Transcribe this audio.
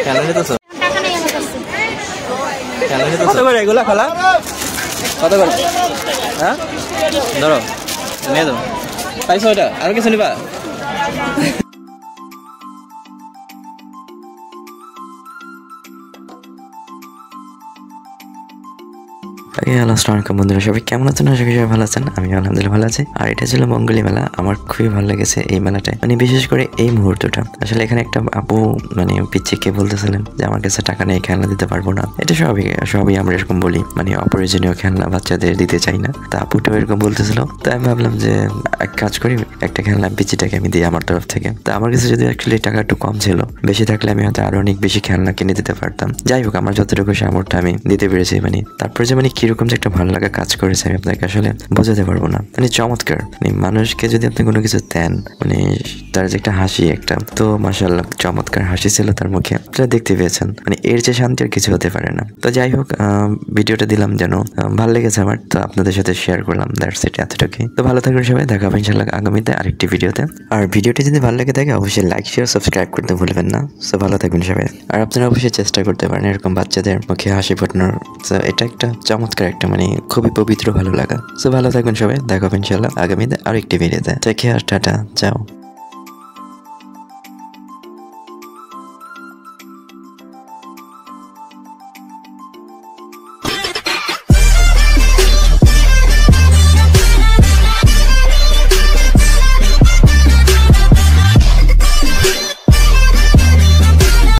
খেলা নিতেছো? খেলা নিতেছো? কত করে এগুলা খেলা? কত করে? হ্যাঁ ধরো নিয়ে দাও। পাইছো ওটা? আরো কিছু নিবা? হ্যালো আসসালামু আলাইকুম বন্ধুরা, সবাই কেমন আছেন? আশা করি সবাই ভালো আছেন। আমি আলহামদুলিল্লাহ ভালো আছি। আর এটা ছিল মঙ্গলী মেলা। আমার খুবই ভালো লেগেছে এই মেলাটায়, মানে বিশেষ করে এই মুহূর্তটা। আসলে এখানে একটা আপু মানে পিচ্চিকে বলতেছিলেন যে আমার কাছে টাকা নেই, খেলনা দিতে পারবো না। এটা সবই আমরা এরকম বলি, মানে অপ্রয়োজনীয় খেলনা বাচ্চাদের দিতে চাই না। তা আপুটাও এরকম বলতেছিল। তো আমি ভাবলাম যে এক কাজ করি, একটা খেলনা পিচ্চিটাকে আমি দিই আমার তরফ থেকে। তা আমার কাছে যদি অ্যাকচুয়ালি টাকা একটু কম ছিল, বেশি থাকলে আমি হয়তো আরো অনেক বেশি খেলনা কিনে দিতে পারতাম। যাই হোক, আমার যতটুকু সামর্থ্য আমি দিতে পেরেছি। মানে তারপরে যে মানে কিরকম যে একটা ভালো লাগা কাজ করেছে আমি আপনাকে আসলে বোঝাতে পারবো না। মানে চমৎকার। মানে মানুষকে যদি আপনি কোনো কিছু দেন, মানে তার যে একটা হাসি একটা, তো মাশাআল্লাহ চমৎকার হাসি ছিল তার মুখে, আপনারা দেখতে পেয়েছেন। মানে এর যে শান্তি আর কিছু হতে পারে না। তো যাই হোক, ভিডিওটা দিলাম যেন ভালো লেগেছে আমার, তো আপনাদের সাথে শেয়ার করলাম। দ্যাটস ইট, এতটুকুই। তো ভালো থাকবেন সবাই, দেখা হবে ইনশাআল্লাহ আগামীতে আরেকটি ভিডিওতে। আর ভিডিওটি যদি ভালো লেগে থাকে অবশ্যই লাইক শেয়ার সাবস্ক্রাইব করতে ভুলবেন না। সো ভালো থাকবেন সবাই। আর আপনারা অবশ্যই চেষ্টা করতে পারেন এরকম বাচ্চাদের মুখে হাসি ফোটানোর। এটা একটা চমৎকার একটা মানে খুবই পবিত্র ভালো লাগা। সো ভালো থাকবেন সবাই, দেখা হবে ইনশাআল্লাহ আগামীতে আরেকটি ভিডিওতে। টেক কেয়ার, টাটা, যাও।